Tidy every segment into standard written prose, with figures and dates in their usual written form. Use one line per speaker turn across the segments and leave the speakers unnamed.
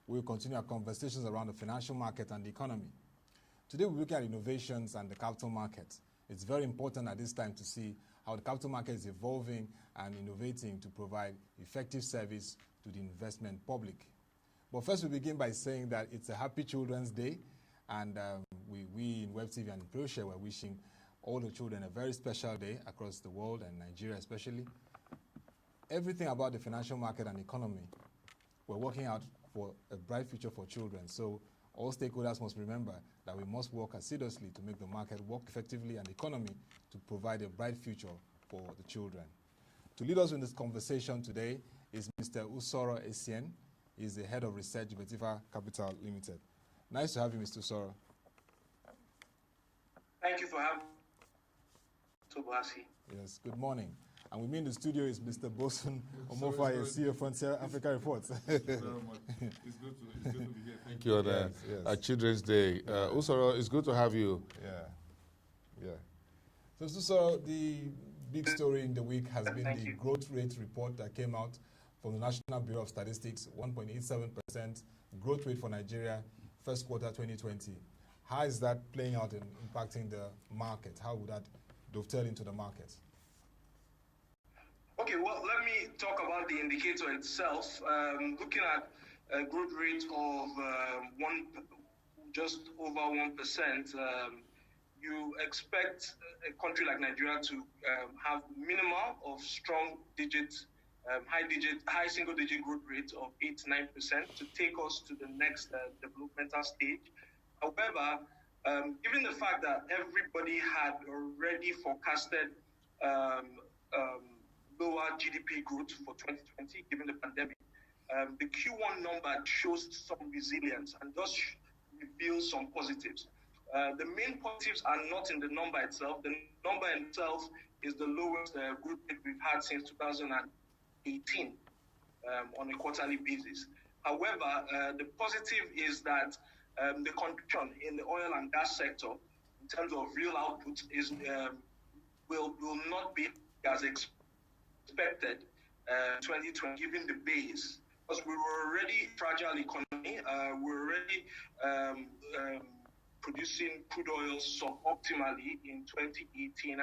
we'll continue our conversations around the financial market and the economy. Today, we're looking at innovations and the capital market. It's very important at this time to see how the capital market is evolving and innovating to provide effective service to the investment public. But first, we begin by saying that it's a happy Children's Day, and we in WebTV and in ProShare were wishing all the children a very special day across the world and Nigeria especially. Everything about the financial market and economy, we're working out for a bright future for children. So all stakeholders must remember that we must work assiduously to make the market work effectively and the economy to provide a bright future for the children. To lead us in this conversation today is Mr. Usoro Essien. He's the head of research, Vetiva Capital Limited. Nice to have you, Mr. Usoro.
Thank you for having me, Ottoabasi.
Yes, good morning. And with me in the studio is Mr. Boason, Omofaye, CEO Frontier Africa Reports.
Thank you very much. It's good to be here. Thank you on Children's Day. Usoro, it's good to have you.
Yeah. So, Usoro, the big story in the week has been the growth rate report that came out from the National Bureau of Statistics, 1.87% growth rate for Nigeria, first quarter 2020. How is that playing out and impacting the market? How would that dovetail into the market?
Okay, well, let me talk about the indicator itself. Looking at a growth rate of just over 1%, you expect a country like Nigeria to have minimal of strong high single-digit growth rate of 8-9% to take us to the next developmental stage. However, given the fact that everybody had already forecasted lower GDP growth for 2020, given the pandemic, the Q1 number shows some resilience and does reveal some positives. The main positives are not in the number itself. The number itself is the lowest growth rate we've had since 2018 on a quarterly basis. However, the positive is that the contraction in the oil and gas sector, in terms of real output, is will not be as expected 2020, given the base, because we were already fragile economy. We're already producing crude oil suboptimally in 2018 and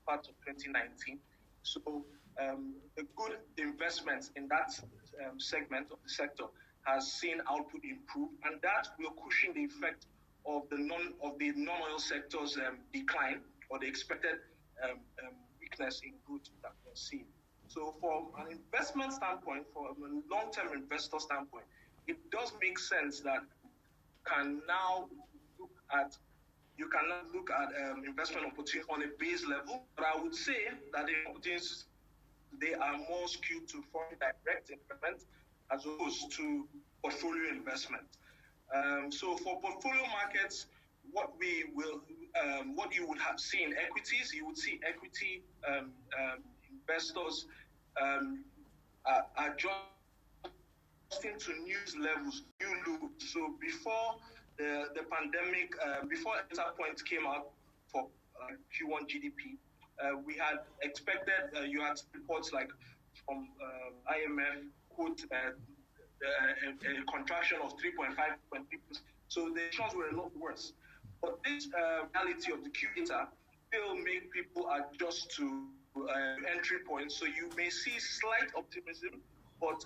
part of 2019. So the good investments in that segment of the sector has seen output improve, and that will cushion the effect of the non-oil sector's decline or the expected weakness in growth that we're seeing. So from an investment standpoint, from a long-term investor standpoint, it does make sense that you can now look at investment opportunities on a base level. But I would say that the opportunities, they are more skewed to foreign direct investment as opposed to portfolio investment. So for portfolio markets, what you would have seen equities, you would see equity investors are adjusting to news levels, new lows. So before the pandemic, before data points came out for Q1 GDP, we had expected, you had reports like from IMF quote a contraction of 3.5%. So the trends were a lot worse. But this reality of the Q data will make people adjust to entry points. So you may see slight optimism, but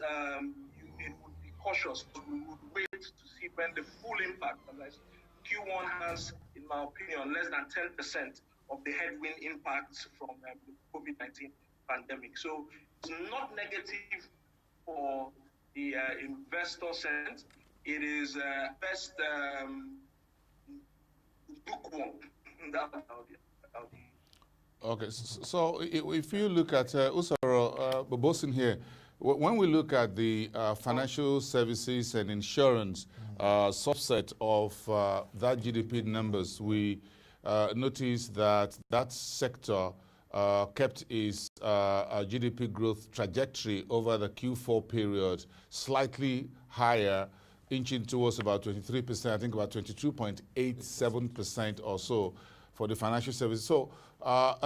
it would be cautious. We would wait to see when the full impact, as Q1 has, in my opinion, less than 10% of the headwind impacts from the COVID-19 pandemic. So it's not negative for the investor sentiment. It is best lukewarm.
Okay, so if you look at Usoro, Boason here, when we look at the financial services and insurance subset of that GDP numbers, we notice that that sector kept its GDP growth trajectory over the Q4 period slightly higher, inching towards about 23%, I think about 22.87% or so for the financial services. So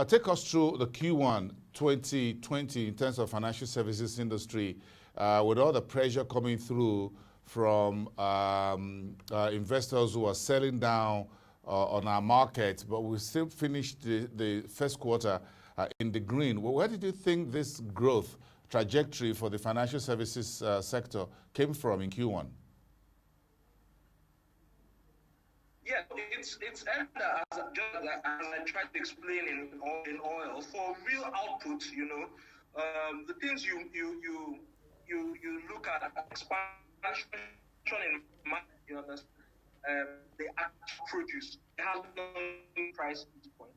take us through the Q1 2020 in terms of financial services industry. with all the pressure coming through from investors who are selling down on our market, but we still finished the first quarter in the green. Well, where did you think this growth trajectory for the financial services sector came from in Q1?
Yeah, it's as I tried to explain in oil, for real output, the things you look at expansion in market, you understand, the actual produce has no price point.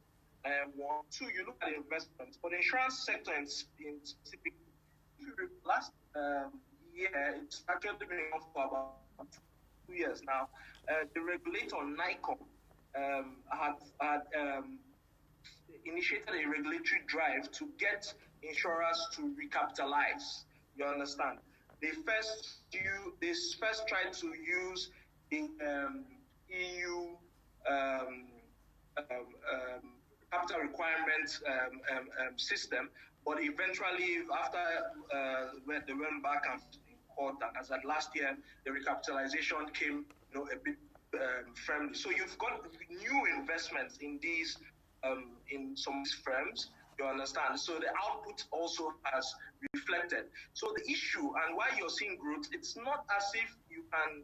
One, two, you look at investments. For the insurance sector in specific, last year, it's actually been on for about 2 years now. The regulator, NICOM, had initiated a regulatory drive to get insurers to recapitalize. You understand? They first tried to use the EU capital requirements system, but eventually, after they went back and court, as at last year, the recapitalization came, a bit friendly. So you've got new investments in these, in some firms. You understand? So the output also has reflected. So the issue and why you're seeing growth, it's not as if you can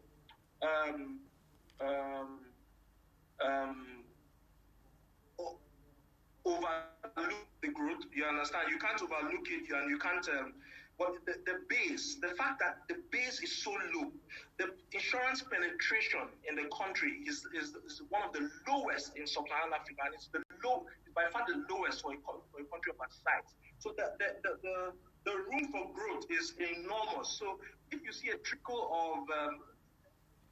overlook the growth. You understand? You can't overlook it, and you can't. But the base, the fact that the base is so low, the insurance penetration in the country is one of the lowest in sub-Saharan Africa, and it's by far the lowest for a country of our size. So the room for growth is enormous. So if you see a trickle of,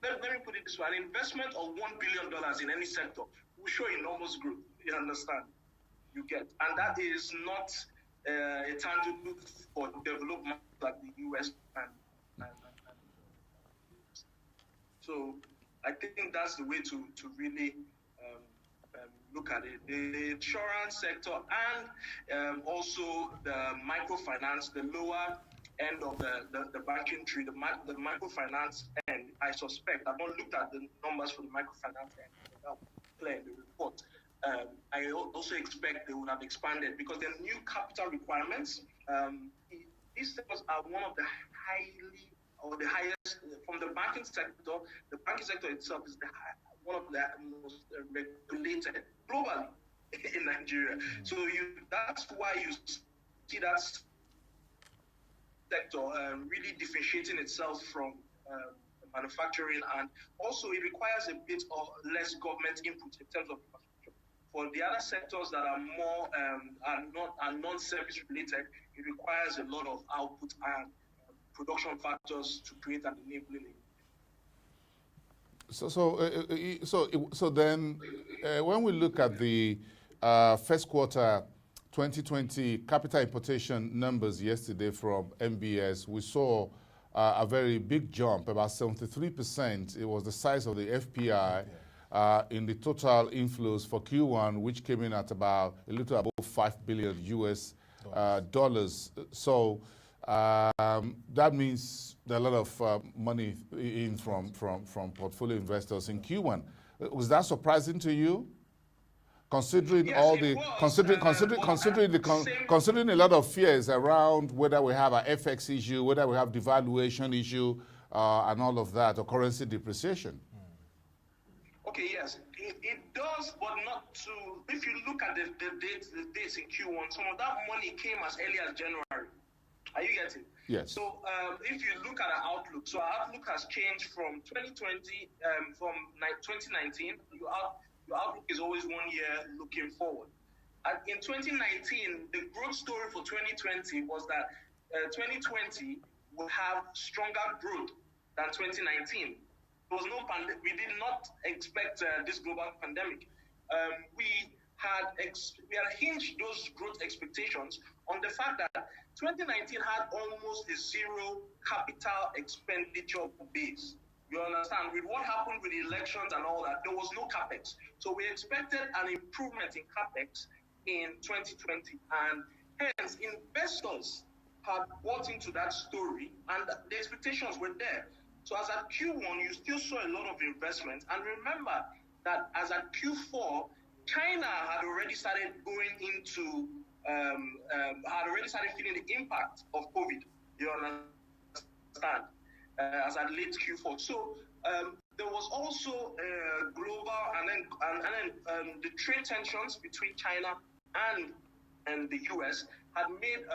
let me put it this way, an investment of $1 billion in any sector will show enormous growth. You understand? You get, and that is not a tangible for development like the US and so I think that's the way to really look at it. The insurance sector and also the microfinance, the lower end of the banking tree, the microfinance end, I suspect, I've not looked at the numbers for the microfinance end, without clear in the report. I also expect they would have expanded because the new capital requirements, these sectors are one of the highest from the banking sector. The banking sector itself is one of the most regulated globally in Nigeria. So that's why you see that sector really differentiating itself from manufacturing, and also it requires a bit of less government input in terms of infrastructure. For the other sectors that are more are non-service related, it requires a lot of output and production factors to create an enabling.
So then, when we look at the first quarter 2020 capital importation numbers yesterday from MBS, we saw a very big jump, about 73%. It was the size of the FPI in the total inflows for Q1, which came in at about a little above $5 billion US dollars. So that means there are a lot of money in from portfolio investors in Q1. Was that surprising to you? Considering
yes,
all the considering a lot of fears around whether we have an FX issue, whether we have devaluation issue, and all of that, or currency depreciation.
Okay, yes, it does, but not to. If you look at the dates in Q1, some of that money came as early as January. Are you getting?
Yes.
So if you look at our outlook, so our outlook has changed from 2020, from 2019. Your outlook is always 1 year looking forward. And in 2019, the growth story for 2020 was that 2020 will have stronger growth than 2019. There was no we did not expect this global pandemic. We had hinged those growth expectations on the fact that 2019 had almost a zero capital expenditure base. You understand? With what happened with the elections and all that, there was no capex. So we expected an improvement in capex in 2020, and hence investors had bought into that story, and the expectations were there. So as at Q1, you still saw a lot of investment. And remember that as at Q4, China had already started going into, had already started feeling the impact of COVID. You understand? As at late Q4. So there was also global, and then the trade tensions between China and the US had made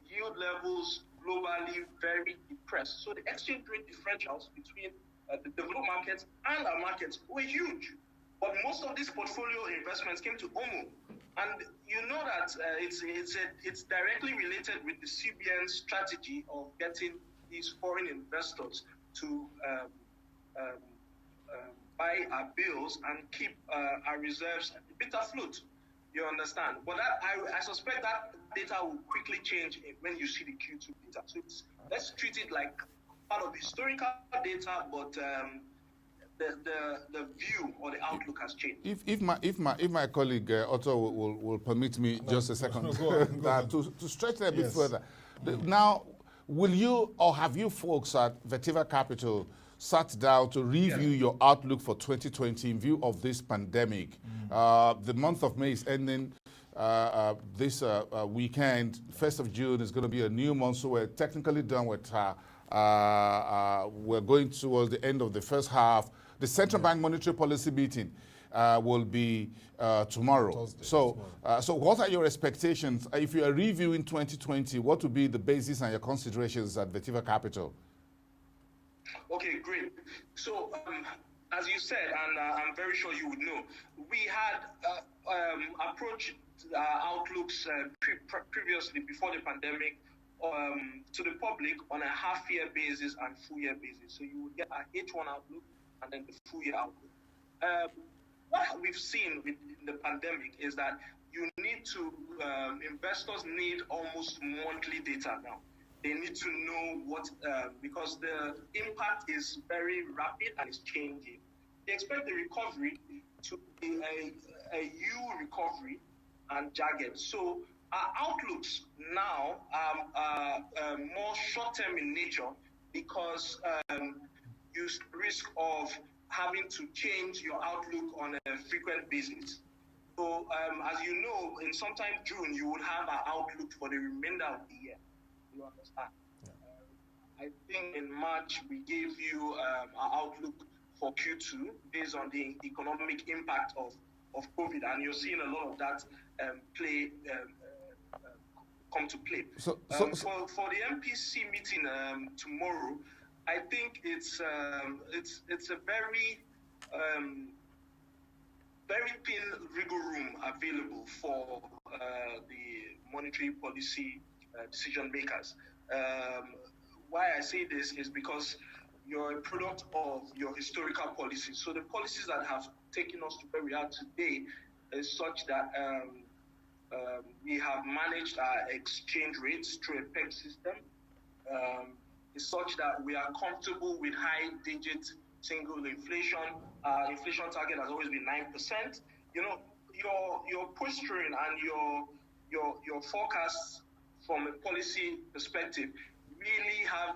yield levels globally very depressed. So the exchange rate differentials between the developed markets and our markets were huge. But most of these portfolio investments came to Omo. And you know that it's directly related with the CBN strategy of getting these foreign investors to buy our bills and keep our reserves a bit afloat. You understand? But that, I suspect that data will quickly change when you see the Q2 data. So let's treat it like part of historical data, but the view or the outlook has changed.
If my colleague Otto will permit me just a second to stretch that a bit further. Now, will you or have you folks at Vetiva Capital sat down to review your outlook for 2020 in view of this pandemic? The month of May is ending this weekend. 1st of June is going to be a new month, so we're technically done with we're going towards the end of the first half. The Central Bank Monetary Policy meeting will be tomorrow. Thursday, so what are your expectations? If you are reviewing 2020, what would be the basis and your considerations at Vetiva Capital?
Okay, great. So, as you said, and I'm very sure you would know, we had approached outlooks previously before the pandemic to the public on a half-year basis and full-year basis. So you would get a H1 outlook and then the full-year outlook. What we've seen with the pandemic is that you need to, investors need almost monthly data now. They need to know what, because the impact is very rapid and it's changing. They expect the recovery to be a U recovery and jagged. So our outlooks now are more short-term in nature because you risk of having to change your outlook on a frequent basis. So as you know, in sometime June, you would have our outlook for the remainder of the year. You understand? I think in March we gave you our outlook for Q2 based on the economic impact of COVID, and you're seeing a lot of that come to play. For the MPC meeting tomorrow, I think it's a very very thin wiggle room available for the monetary policy decision makers. Why I say this is because you're a product of your historical policies. So the policies that have taken us to where we are today is such that we have managed our exchange rates through a peg system. It's such that we are comfortable with high-digit single inflation. Inflation target has always been 9%. You know, your posturing and your forecasts from a policy perspective really have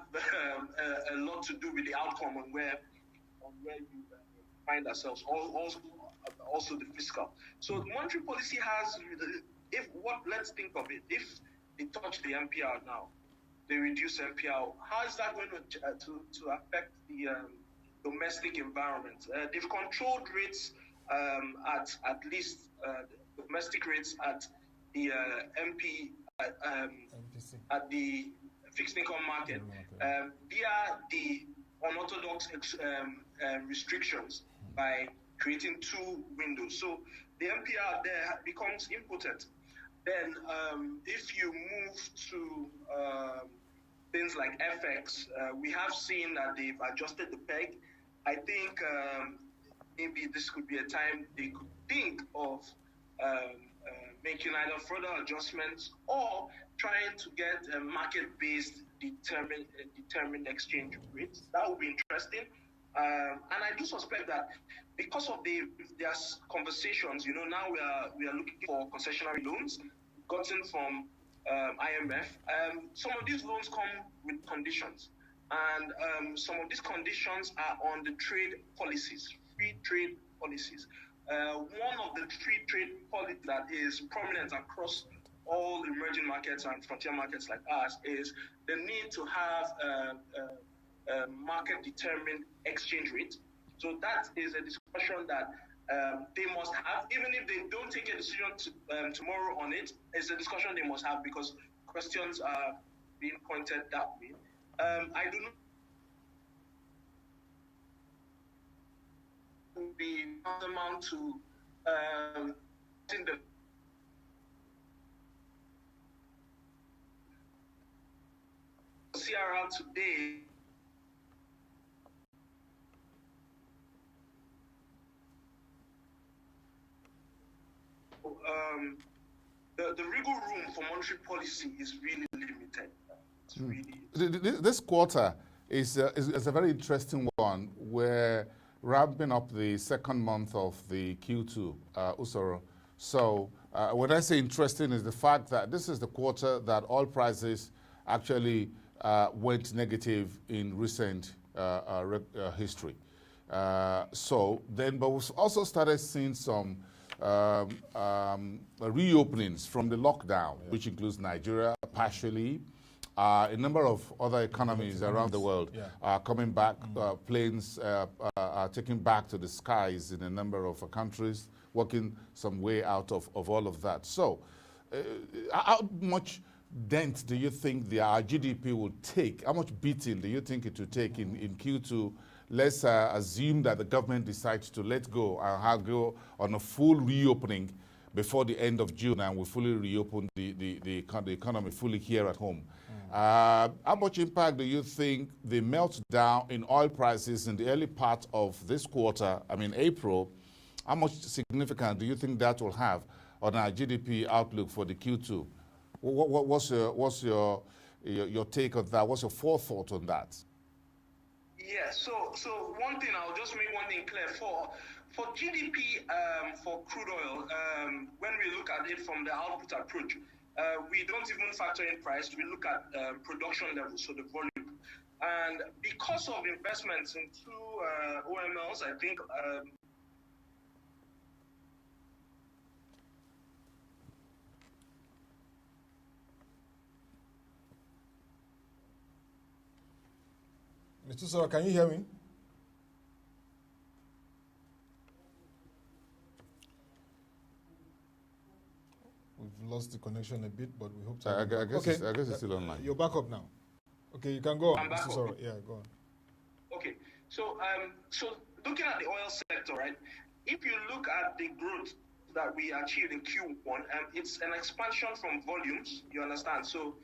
a lot to do with the outcome on where you find ourselves. Also the fiscal. So the monetary policy has, let's think of it. If they touch the MPR now, they reduce MPR, how is that going to affect the domestic environment? They've controlled rates at least domestic rates at the MPC. At the fixed income market via the unorthodox restrictions by creating two windows. So the MPR there becomes impotent. Then if you move to things like FX, we have seen that they've adjusted the peg. I think maybe this could be a time they could think of making either further adjustments or trying to get a market-based determined exchange rates. That would be interesting. And I do suspect that because of their conversations, you know, now we are looking for concessionary loans. gotten from IMF, some of these loans come with conditions. And some of these conditions are on the trade policies, free trade policies. One of the free trade policies that is prominent across all emerging markets and frontier markets like ours is the need to have a market-determined exchange rate. So that is a discussion that they must have, even if they don't take a decision tomorrow on it. It's a discussion they must have because questions are being pointed that way. I do not be tantamount to in the CRL today. The wiggle room for monetary policy is really limited. It's really
this quarter is a very interesting one. We're ramping up the second month of the Q2, Usoro. So when I say interesting is the fact that this is the quarter that oil prices actually went negative in recent history. But we've also started seeing some reopenings from the lockdown, which includes Nigeria partially. A number of other economies around the world are coming back. Planes are taking back to the skies in a number of countries, working some way out of all of that. So how much dent do you think our GDP will take? How much beating do you think it will take in Q2? Let's assume that the government decides to let go and go on a full reopening before the end of June, and we fully reopen the economy fully here at home. How much impact do you think the meltdown in oil prices in the early part of this quarter, I mean April, how much significant do you think that will have on our GDP outlook for the Q2? What's your take on that? What's your forethought on that?
Yeah, so one thing, I'll just make one thing clear. For GDP, for crude oil, when we look at it from the output approach, we don't even factor in price. We look at production levels, so the volume. And because of investments into OMLs, I think
Mr. Usoro, can you hear me? We've lost the connection a bit, but we hope to.
I guess it's still online.
You're back up now. Okay, you can go on, Mr. Usoro. Yeah, go on.
Okay, so looking at the oil sector, right? If you look at the growth that we achieved in Q1, it's an expansion from volumes. You understand? So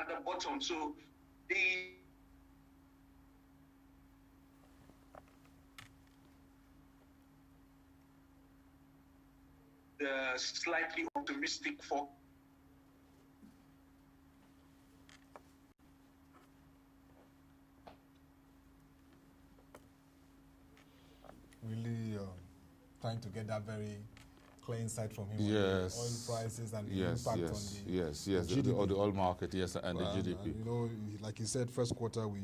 at the bottom, so the slightly optimistic for
really trying to get that very clear insight from him
yes.
on the oil prices and the
yes,
impact
yes,
on
the oil market, yes, and the GDP.
And, you know, like you said, first quarter we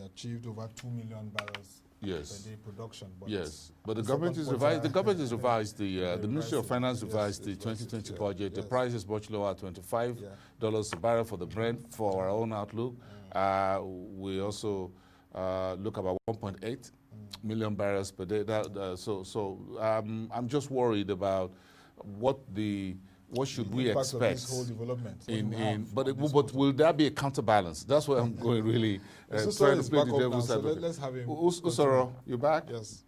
achieved over 2 million barrels per day production. But
yes, but the government is revised. The government has revised the Ministry of Finance revised the 2020 budget. The price is much lower, $25 a barrel for the Brent for our own outlook. We also look about 1.8 million barrels per day. I'm just worried about what should we expect
of this whole development.
But will there be a counterbalance? That's what I'm going really trying to play the devil's advocate.
Let's have him.
Usoro, you back?
Yes.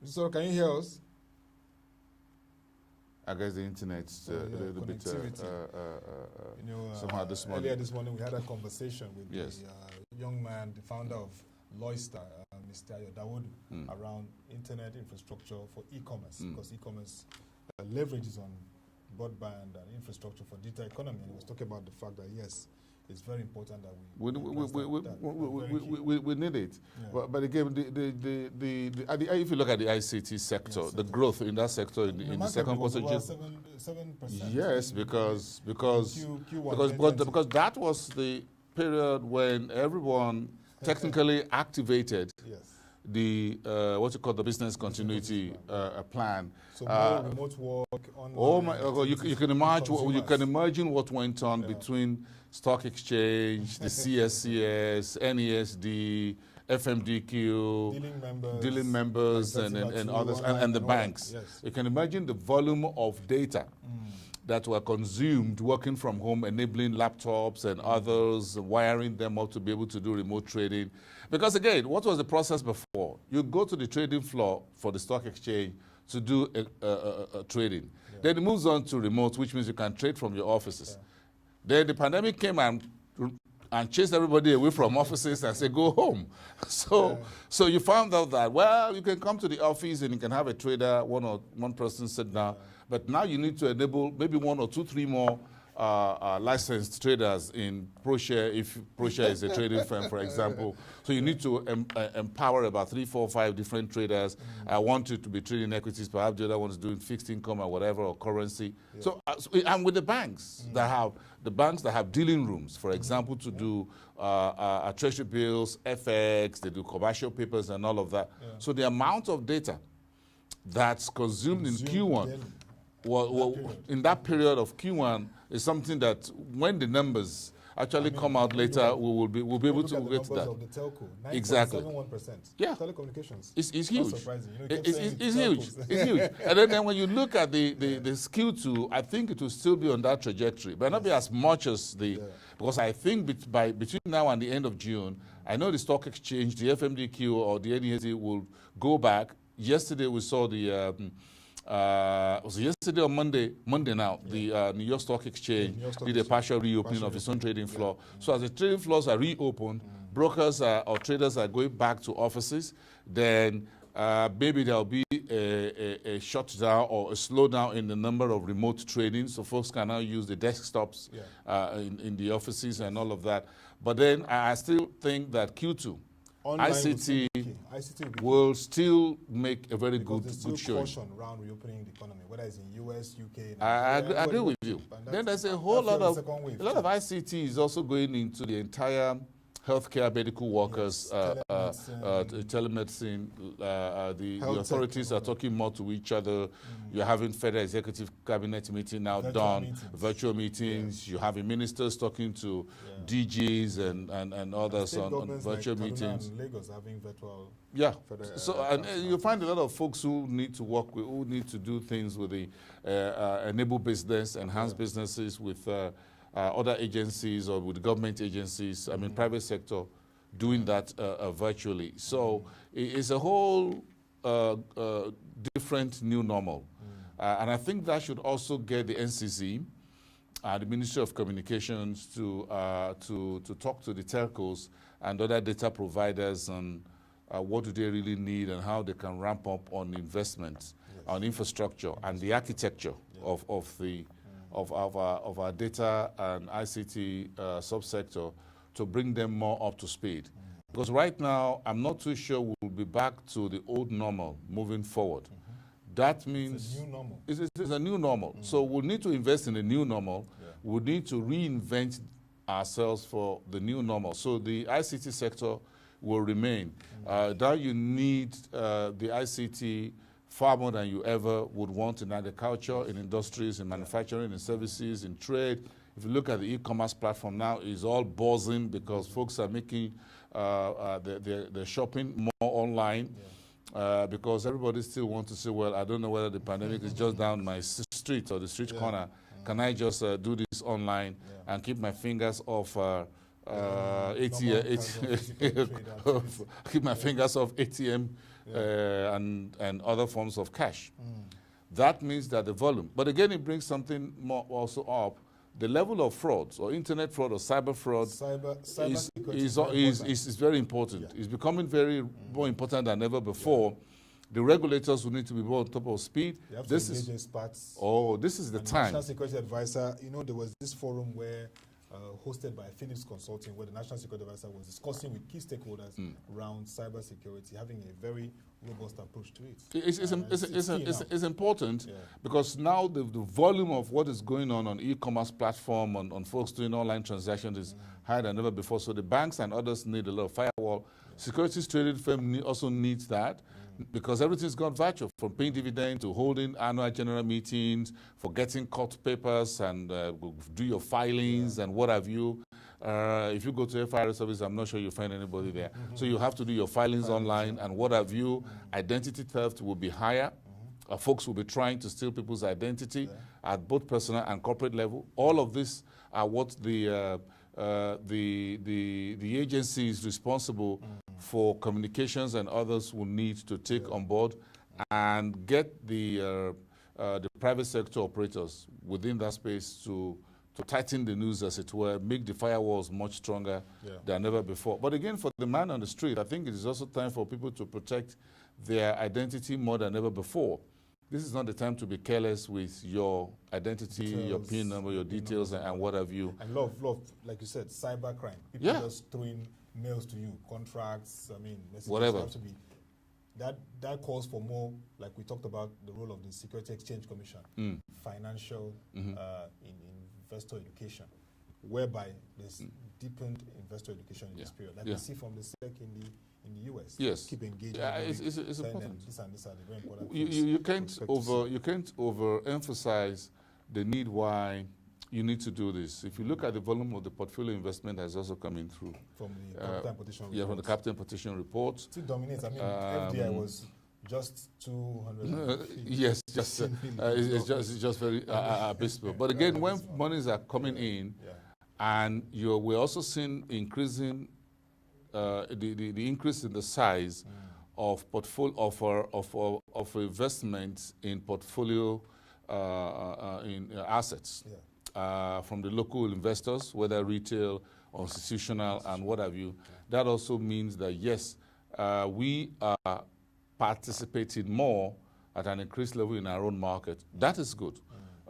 Usoro, can you hear us?
I guess the internet's a little bit somehow this morning.
Earlier this morning we had a conversation with the young man, the founder of Loister, Mr. Dawood, around internet infrastructure for e-commerce, because e-commerce leverages on broadband and infrastructure for digital economy. And he was talking about the fact that, yes, it's very important that we
need it.
Yeah.
But again, if you look at the ICT sector, the growth in that sector in the second quarter,
7%.
yes, because that was the period when everyone technically activated the what you call the business continuity plan.
So more remote work.
Oh my! You can imagine what went on between stock exchange, the CSCS, NESD, FMDQ, dealing members, and others, and the banks.
Yes.
You can imagine the volume of data that were consumed working from home, enabling laptops and others, wiring them up to be able to do remote trading. Because again, what was the process before? You go to the trading floor for the stock exchange to do trading. Yeah. Then it moves on to remote, which means you can trade from your offices. Yeah. Then the pandemic came and chased everybody away from offices and said, go home. So you found out that, well, you can come to the office and you can have a trader, one person sit down. Yeah. But now you need to enable maybe 1 or 2, 3 more licensed traders in ProShare, if ProShare is a trading firm, for example. So you need to empower about 3, 4, 5 different traders. I want you to be trading equities, perhaps the other one is doing fixed income or whatever, or currency. Yeah. So and with the banks that have dealing rooms, for example, to do treasury bills, FX, they do commercial papers and all of that. Yeah. So the amount of data that's consumed in Q1 in that period of Q1 is something that when the numbers actually come out later, we'll be able to get to that.
Of the telco,
exactly.
9.71%.
Yeah.
Telecommunications.
It's huge.
Not surprising.
It's huge. It's huge. And then when you look at the Q2, I think it will still be on that trajectory, but not be as much as because I think between now and the end of June, I know the stock exchange, the FMDQ or the NESD will go back. Yesterday we saw the was it yesterday or Monday now, the New York Stock Exchange did a partial reopening of its own trading floor. So as the trading floors are reopened, brokers or traders are going back to offices, then maybe there'll be a shutdown or a slowdown in the number of remote trading, so folks can now use the desktops in the offices and all of that. But then I still think that Q2, ICT will still make a very good showing.
Caution around reopening the economy, whether it's in US, UK.
I agree with you. Then there's a whole lot of ICT is also going into the entire healthcare, medical workers, telemedicine. The authorities are talking more to each other. You're having Federal Executive Cabinet meeting now virtual meetings. You have ministers talking to DGs and others on virtual meetings.
And Lagos having virtual.
Yeah. So you find a lot of folks who need to work with, who need to do things with the enable business, enhance businesses with other agencies or with government agencies, I mean private sector, doing that virtually. So it's a whole different new normal. And I think that should also get the NCC, the Ministry of Communications, to talk to the telcos and other data providers on what do they really need and how they can ramp up on investment, on infrastructure and the architecture of our data and ICT subsector to bring them more up to speed. Because right now, I'm not too sure we'll be back to the old normal moving forward. That means
it's a new normal.
It's a new normal. So we'll need to invest in a new normal. We'll need to reinvent ourselves for the new normal. So the ICT sector will remain. That you need the ICT far more than you ever would want in agriculture, in industries, in manufacturing, in services, in trade. If you look at the e-commerce platform now, it's all buzzing because folks are making their shopping more online because everybody still wants to say, well, I don't know whether the pandemic is just down my street or the street corner. Can I just do this online and keep my fingers off keep my fingers off ATM and other forms of cash. That means that the volume, but again, it brings something more also up. The level of frauds or internet fraud or cyber fraud is very important. It's becoming very more important than ever before. The regulators will need to be more on top of speed.
You have to engage experts.
This is the
and
time.
National Security Advisor, there was this forum where, hosted by Philips Consulting, where the National Security Advisor was discussing with key stakeholders around cybersecurity, having a very robust approach to it.
It's important because now the volume of what is going on e-commerce platform, on folks doing online transactions is higher than ever before. So the banks and others need a lot of firewall. Securities trading firm also needs that. Because everything's gone virtual, from paying dividend to holding annual general meetings, for getting court papers and do your filings and what have you. If you go to FIRS service, I'm not sure you'll find anybody there. So you have to do your filings online and what have you. Identity theft will be higher. Folks will be trying to steal people's identity at both personal and corporate level. All of this are what the agency is responsible for communications and others will need to take on board and get the private sector operators within that space to tighten the noose, as it were, make the firewalls much stronger than ever before. But again, for the man on the street, I think it is also time for people to protect their identity more than ever before. This is not the time to be careless with your identity, your PIN number, your details, and what have you.
And love, like you said, cybercrime. People just throwing mails to you, contracts, messages.
Whatever.
Have to be, that calls for more, like we talked about, the role of the Security Exchange Commission, financial investor education, whereby there's deepened investor education in this period, like we see from the SEC in the US.
Yes.
Keep engaging.
It's important.
This and this are the very important
you can't overemphasize the need why you need to do this. If you look at the volume of the portfolio investment that's also coming through.
From the capital petition report.
Yeah, from the capital petition report.
Still dominates. FDI was just 200.
Yes, it's just very abysmal. But again, when monies are coming in, and we're also seeing increasing the increase in the size of portfolio of investments in portfolio in assets from the local investors, whether retail or institutional and what have you. That also means that yes, we are participating more at an increased level in our own market. That is good.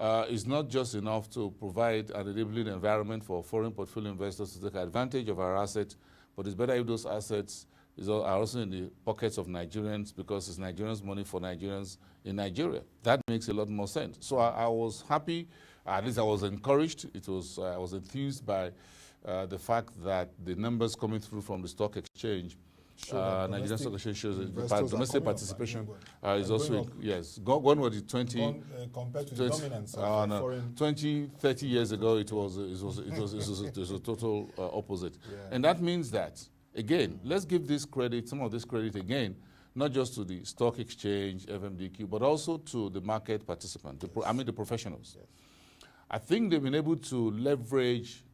It's not just enough to provide an enabling environment for foreign portfolio investors to take advantage of our assets, but it's better if those assets are also in the pockets of Nigerians, because it's Nigerians' money for Nigerians in Nigeria. That makes a lot more sense. So I was happy, at least I was encouraged. I was enthused by the fact that the numbers coming through from the stock exchange, Nigerian Stock Exchange shows domestic participation is also, yes. Gone was the 20,
compared to the dominance of foreign
20, 30 years ago, it was a total opposite. And that means that, again, let's give some of this credit again, not just to the stock exchange, FMDQ, but also to the market participant, the professionals. Yes. I think they've been able to leverage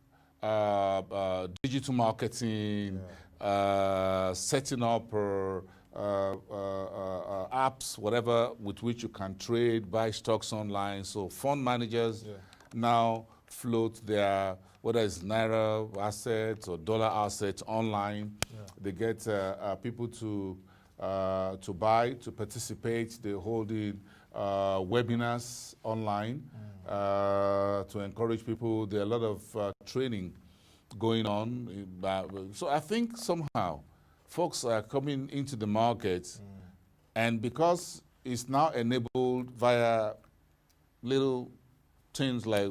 digital marketing, setting up apps, whatever, with which you can trade, buy stocks online. So fund managers now float their, whether it's Naira assets or dollar assets online. They get people to buy, to participate. They're holding webinars online to encourage people. There are a lot of training going on. So I think somehow folks are coming into the market, and because it's now enabled via little things like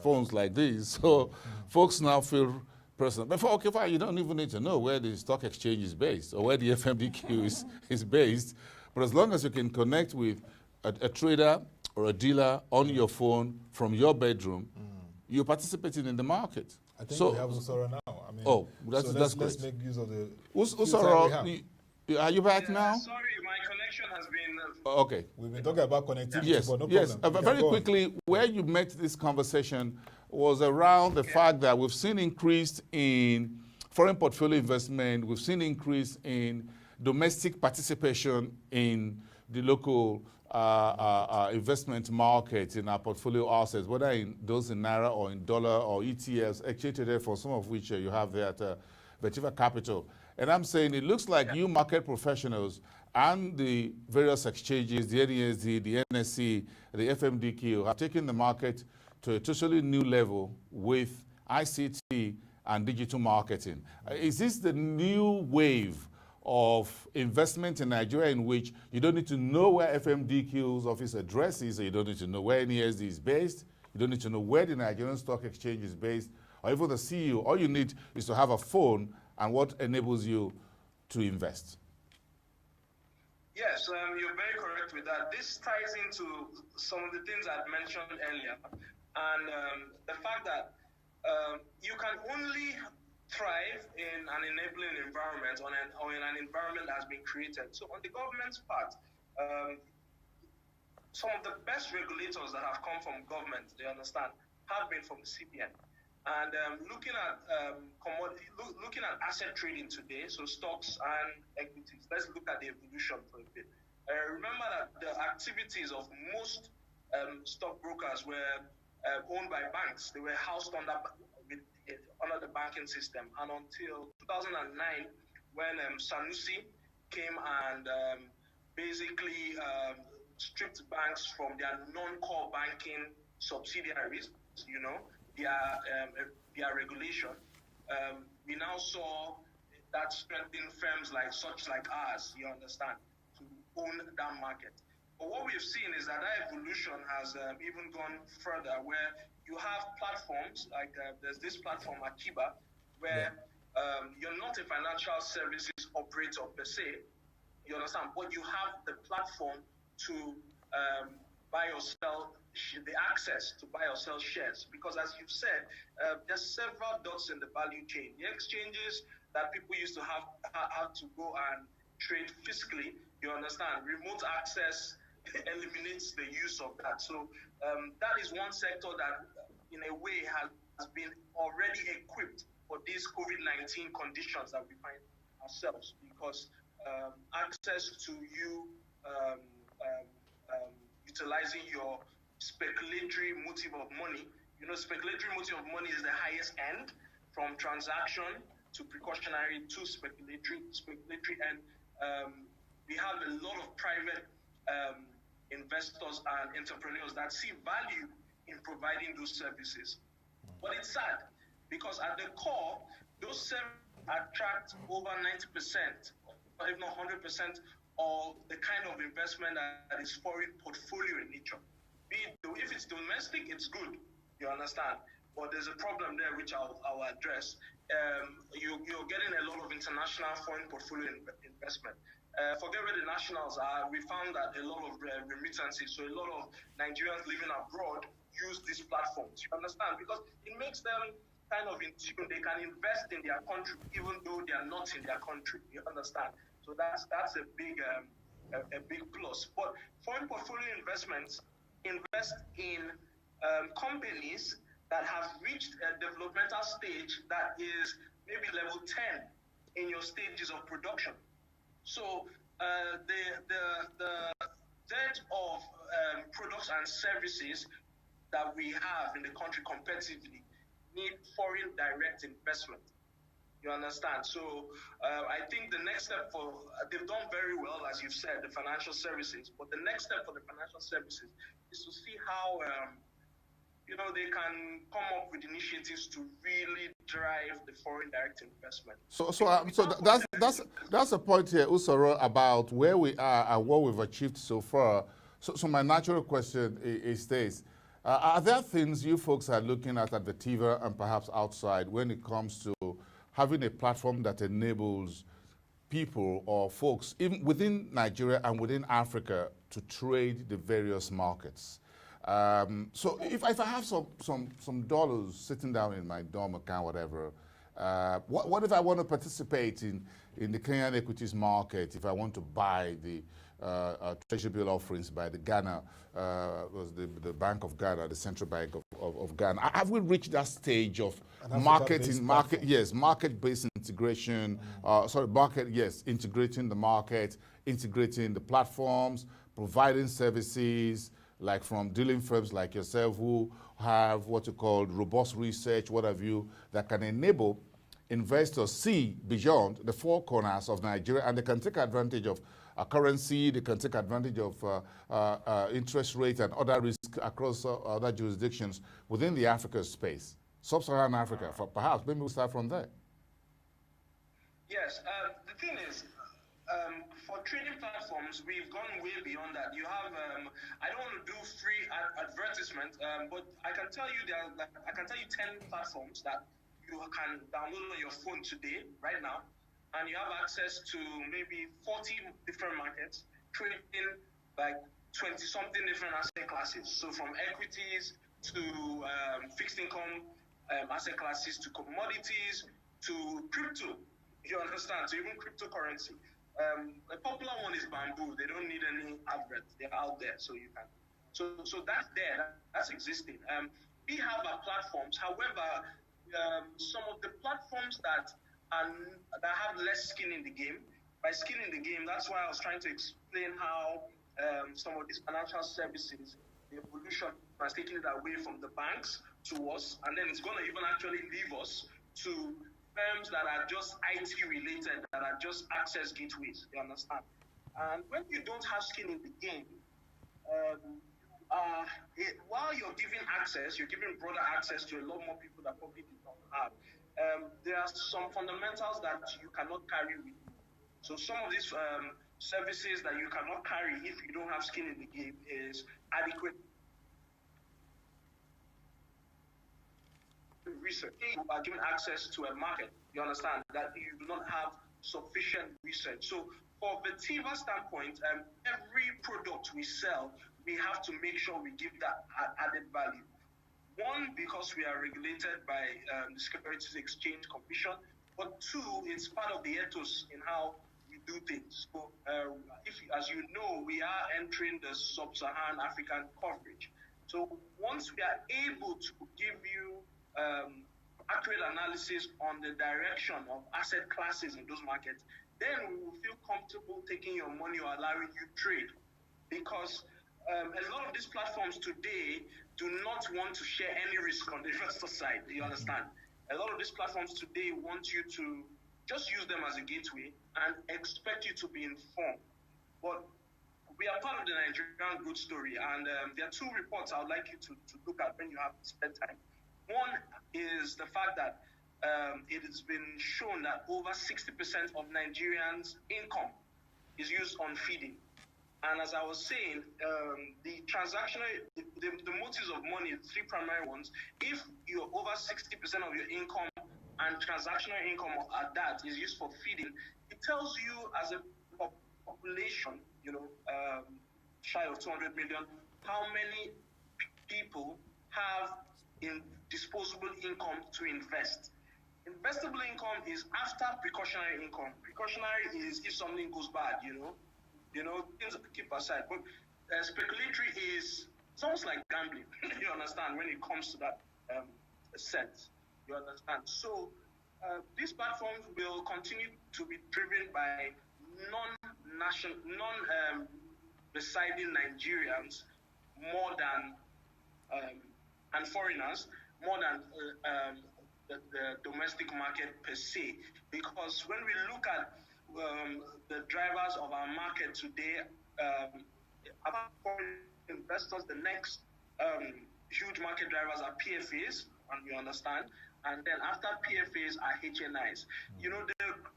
phones like these, so folks now feel personal. But okay, fine, you don't even need to know where the stock exchange is based or where the FMDQ is based, but as long as you can connect with a trader or a dealer on your phone from your bedroom, you're participating in the market.
I think we have Usoro now.
That's great.
Let's make use of the
Usoro, are you back now?
Sorry, my connection has been...
Okay.
We've been talking about connectivity,
yes,
but no
yes.
problem.
Very quickly, where you met this conversation was around the fact that we've seen increase in foreign portfolio investment, we've seen increase in domestic participation in the local investment market in our portfolio assets, whether in those in Naira or in dollar or ETFs, exchange traded, for some of which you have there at Vetiva Capital. And I'm saying it looks like you market professionals and the various exchanges, the NESD, the NSC, the FMDQ, have taken the market to a totally new level with ICT and digital marketing. Is this the new wave of investment in Nigeria in which you don't need to know where FMDQ's office address is, or you don't need to know where NESD is based, you don't need to know where the Nigerian Stock Exchange is based, or even the CEO? All you need is to have a phone and what enables you to invest.
Yes, you're very correct with that. This ties into some of the things I've mentioned earlier, and the fact that you can only thrive in an enabling environment or in an environment that has been created. So on the government's part, some of the best regulators that have come from government, they understand, have been from the CBN. And looking at asset trading today, so stocks and equities, let's look at the evolution for a bit. Remember that the activities of most stockbrokers were owned by banks. They were housed under the banking system. And until 2009, when Sanusi came and basically stripped banks from their non-core banking subsidiaries, their regulation, we now saw that strengthening firms like ours, you understand, to own that market. But what we've seen is that evolution has even gone further, where you have platforms like there's this platform Akiba, where you're not a financial services operator per se, you understand, but you have the platform to buy or sell, the access to buy or sell shares, because as you've said, there's several dots in the value chain. The exchanges that people used to have to go and trade physically, you understand, remote access eliminates the use of that. So that is one sector that in a way has been already equipped for these COVID-19 conditions that we find ourselves, because access to you utilizing your speculatory motive of money. Speculatory motive of money is the highest end, from transaction to precautionary to speculatory end. We have a lot of private investors and entrepreneurs that see value in providing those services. But it's sad, because at the core, those services attract over 90%, or if not 100%, of the kind of investment that is foreign portfolio in nature. If it's domestic, it's good, you understand. But there's a problem there which I'll address. You're getting a lot of international foreign portfolio investment. Forget where the nationals are. We found that a lot of remittances, so a lot of Nigerians living abroad use these platforms, you understand, because it makes them kind of in tune. They can invest in their country even though they are not in their country, you understand. So that's a big plus. But foreign portfolio investments invest in companies that have reached a developmental stage that is maybe level 10 in your stages of production. So the set of products and services that we have in the country competitively need foreign direct investment. You understand? So I think the next step they've done very well, as you've said, the financial services, but the next step for the financial services is to see how they can come up with initiatives to really drive the foreign direct investment.
So that's a point here, Usoro, about where we are and what we've achieved so far. So my natural question is this. Are there things you folks are looking at Vetiva and perhaps outside when it comes to having a platform that enables people or folks, even within Nigeria and within Africa, to trade the various markets? So if I have some dollars sitting down in my dorm account, whatever, what if I want to participate in the Kenyan equities market, if I want to buy the treasury bill offerings by the Ghana, the Bank of Ghana, the Central Bank of Ghana? Have we reached that stage of market-based integration? Integrating the market, integrating the platforms, providing services, like from dealing firms like yourself who have what you call robust research, what have you, that can enable investors see beyond the four corners of Nigeria, and they can take advantage of currency, they can take advantage of interest rates and other risks across other jurisdictions within the Africa space, sub-Saharan Africa, perhaps. Maybe we'll start from there.
Yes, the thing is, for trading platforms, we've gone way beyond that. You have, I don't want to do free advertisement, but I can tell you 10 platforms that you can download on your phone today, right now, and you have access to maybe 40 different markets, trading like 20-something different asset classes. So from equities to fixed income asset classes to commodities to crypto. You understand? So even cryptocurrency. A popular one is bamboo. They don't need any adverts. They're out there, so you can. So that's there. That's existing. We have our platforms. However, some of the platforms that have less skin in the game. By skin in the game, that's why I was trying to explain how some of these financial services, the evolution has taken it away from the banks to us, and then it's going to even actually leave us to firms that are just IT related, that are just access gateways. You understand? And when you don't have skin in the game, while you're giving access, you're giving broader access to a lot more people that probably did not have. There are some fundamentals that you cannot carry with you. So some of these services that you cannot carry if you don't have skin in the game is adequate research. You are given access to a market, you understand, that you do not have sufficient research. So for Vetiva standpoint, every product we sell, we have to make sure we give that added value. One, because we are regulated by the Securities Exchange Commission, but two, it's part of the ethos in how we do things. So, as you know, we are entering the sub-Saharan African coverage. So once we are able to give you accurate analysis on the direction of asset classes in those markets, then we will feel comfortable taking your money or allowing you trade. Because a lot of these platforms today do not want to share any risk on the investor side. Do you understand? A lot of these platforms today want you to just use them as a gateway and expect you to be informed. But we are part of the Nigerian good story, and there are two reports I would like you to look at when you have spent time. One is the fact that it has been shown that over 60% of Nigerians' income is used on feeding. And as I was saying, the transactional, the motives of money, three primary ones. If you're over 60% of your income and transactional income at that is used for feeding, it tells you as a population, shy of 200 million, how many people have in disposable income to invest. Investable income is after precautionary income. Precautionary is if something goes bad, things to keep aside. But speculatory is almost like gambling. You understand, when it comes to that sense. You understand? So these platforms will continue to be driven by non-residing Nigerians more than and foreigners more than the domestic market per se. Because when we look at the drivers of our market today, apart from investors, the next huge market drivers are PFAs, and you understand, and then after PFAs are HNIs.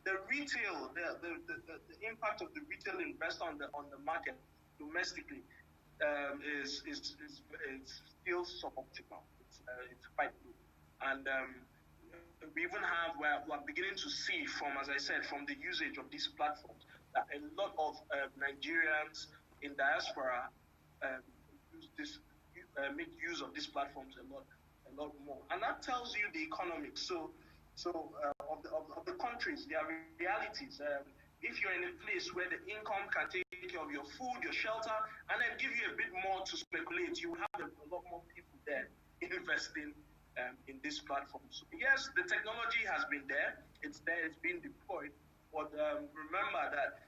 The retail, the impact of the retail investor on the market domestically is still suboptimal. It's quite good, and we even have we're beginning to see from, as I said, from the usage of these platforms that a lot of Nigerians in diaspora make use of these platforms a lot more, and that tells you the economics. So of the countries, there are realities. If you're in a place where the income can take care of your food, your shelter, and then give you a bit more to speculate, you have a lot more people there investing in these platforms. So yes, the technology has been there. It's there. It's been deployed. But remember that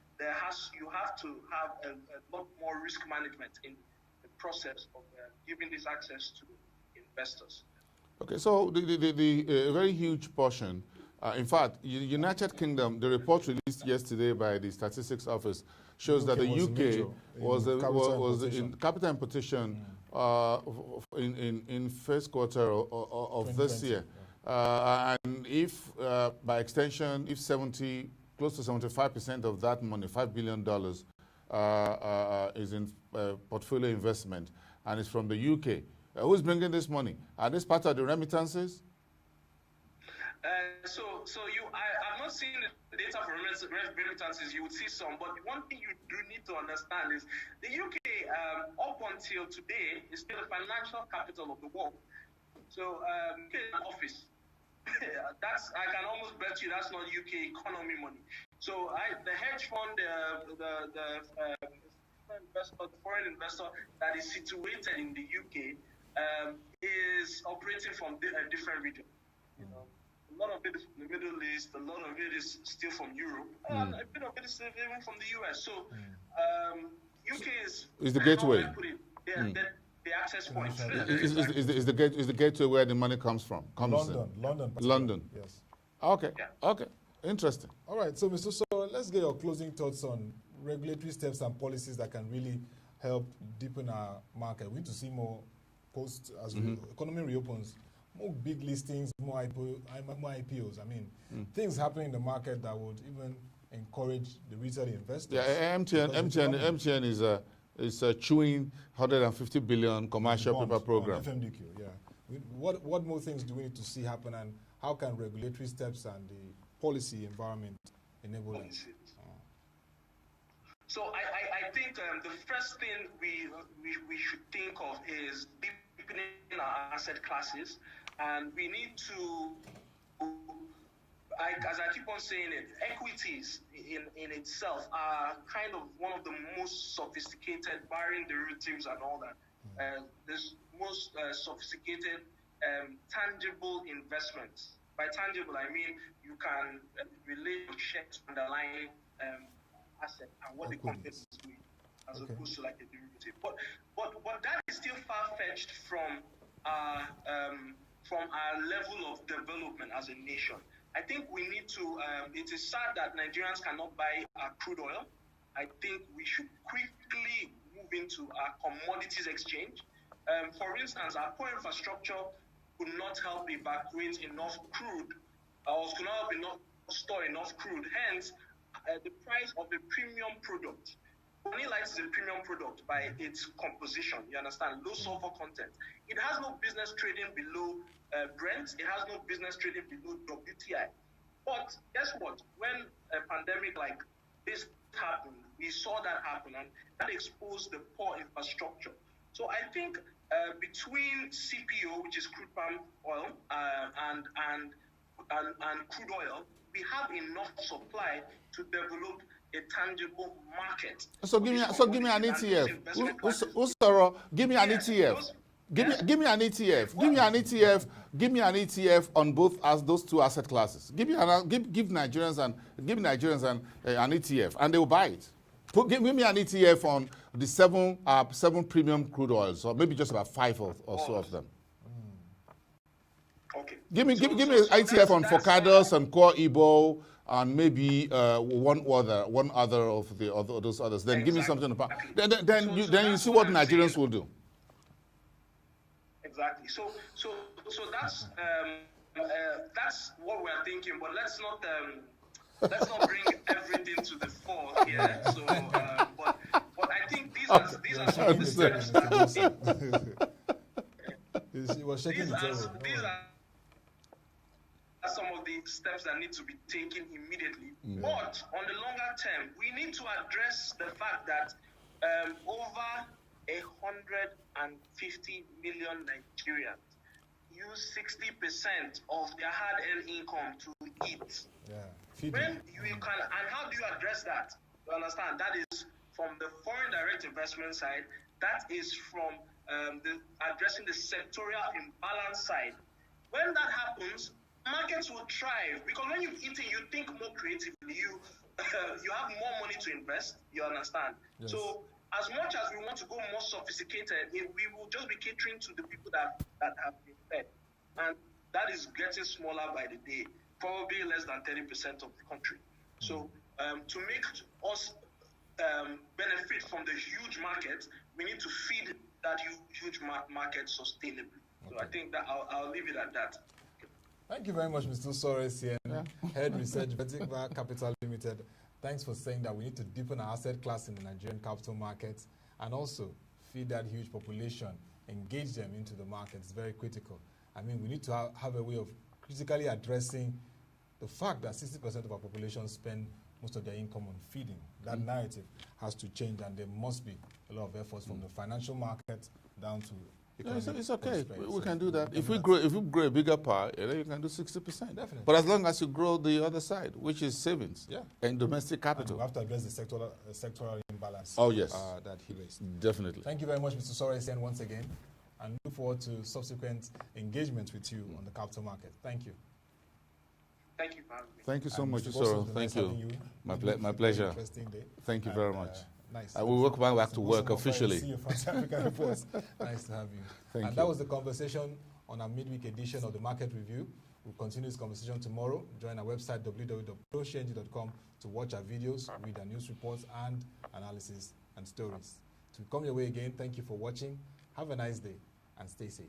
you have to have a lot more risk management in the process of giving this access to investors.
Okay, so the very huge portion In fact, United Kingdom, the report released yesterday by the Statistics Office shows that the UK was in capital importation in first quarter of this year. And if, by extension, if close to 75% of that money, $5 billion, is in portfolio investment, and it's from the UK, who's bringing this money? Are this part of the remittances?
I've not seen the data for remittances. You would see some, but one thing you do need to understand is the UK, up until today, is still the financial capital of the world. So, office. I can almost bet you that's not UK economy money. So, the hedge fund, the foreign investor that is situated in the UK is operating from a different region. You know, a lot of it is from the Middle East, a lot of it is still from Europe, and a bit of it is still even from the US. So, UK is
the gateway.
The access point.
Is the gateway where the money comes from? London.
Yes.
Okay. Yeah. Okay. Interesting.
All right. So, Mr. Usoro, let's get your closing thoughts on regulatory steps and policies that can really help deepen our market. We need to see more as the economy reopens, more big listings, more IPOs. I mean, things happening in the market that would even encourage the retail investors.
Yeah, MTN is chewing 150 billion commercial paper program.
FMDQ, yeah. What more things do we need to see happen, and how can regulatory steps and the policy environment enable it?
So I think the first thing we should think of is deepening our asset classes, and we need to, as I keep on saying it, equities in itself are kind of one of the most sophisticated, barring derivatives and all that. There's most sophisticated tangible investments. By tangible, I mean you can relate shares to underlying asset and what the company is doing, as opposed to like a derivative. But that is still far-fetched from our level of development as a nation. I think we need to, it is sad that Nigerians cannot buy crude oil. I think we should quickly move into our commodities exchange. For instance, our poor infrastructure could not help evacuate enough crude, or could not help store enough crude. Hence, the price of a premium product. Money lights is a premium product by its composition, you understand, low sulfur content. It has no business trading below Brent, it has no business trading below WTI. But guess what? When a pandemic like this happened, we saw that happen, and that exposed the poor infrastructure. So I think between CPO, which is crude palm oil, and crude oil, we have enough supply to develop a tangible market.
So give me an ETF. Usoro, give me an ETF. Give me an ETF on both as those two asset classes. Give Nigerians an ETF, and they will buy it. Give me an ETF on the seven premium crude oils, or maybe just about 5 or so of them.
Okay.
Give me an ETF on Focados and Core Igbo, and maybe one other of those others. Then give me something about. Then you see what Nigerians will do.
Exactly. So that's what we're thinking. But let's not bring everything to the fore here. So, but I think these are some of the steps that some of the steps that need to be taken immediately. Yeah. But on the longer term, we need to address the fact that over 150 million Nigerians use 60% of their hard-earned income to eat. Yeah. When you can, and how do you address that? You understand? That is from the foreign direct investment side. That is from addressing the sectoral imbalance side. When that happens, markets will thrive, because when you're eating, you think more creatively. You have more money to invest. You understand? Yes. So as much as we want to go more sophisticated, we will just be catering to the people that have been fed, and that is getting smaller by the day. probably less than 30% of the country. So to make us benefit from the huge market, we need to feed that huge market sustainably. Okay. So I think that I'll leave it at that.
Thank you very much, Mr. Usoro Essien, Head Research, Vetiva Capital Limited. Thanks for saying that we need to deepen our asset class in the Nigerian capital markets and also feed that huge population, engage them into the market. It's very critical. I mean, we need to have a way of critically addressing the fact that 60% of our population spend most of their income on feeding. That narrative has to change, and there must be a lot of efforts from the financial market down to
it's okay. We can do that. If we grow a bigger pie, you can do 60%.
Definitely.
But as long as you grow the other side, which is savings and domestic capital.
And we have to address the sectoral imbalance.
Oh, yes.
That he raised.
Definitely.
Thank you very much, Mr. Usoro Essien, once again, and look forward to subsequent engagement with you on the capital market. Thank you.
Thank you for having me.
Thank you so much,
Usoro.
Thank you. My pleasure.
Interesting day.
Thank you very much.
Nice.
I will work back to work officially.
See you from African Reports. Nice to have you.
Thank you.
That was the conversation on our midweek edition of the Market Review. We'll continue this conversation tomorrow. Join our website, www.WebTVNG.com, to watch our videos, read our news reports and analysis and stories. To come your way again, thank you for watching. Have a nice day and stay safe.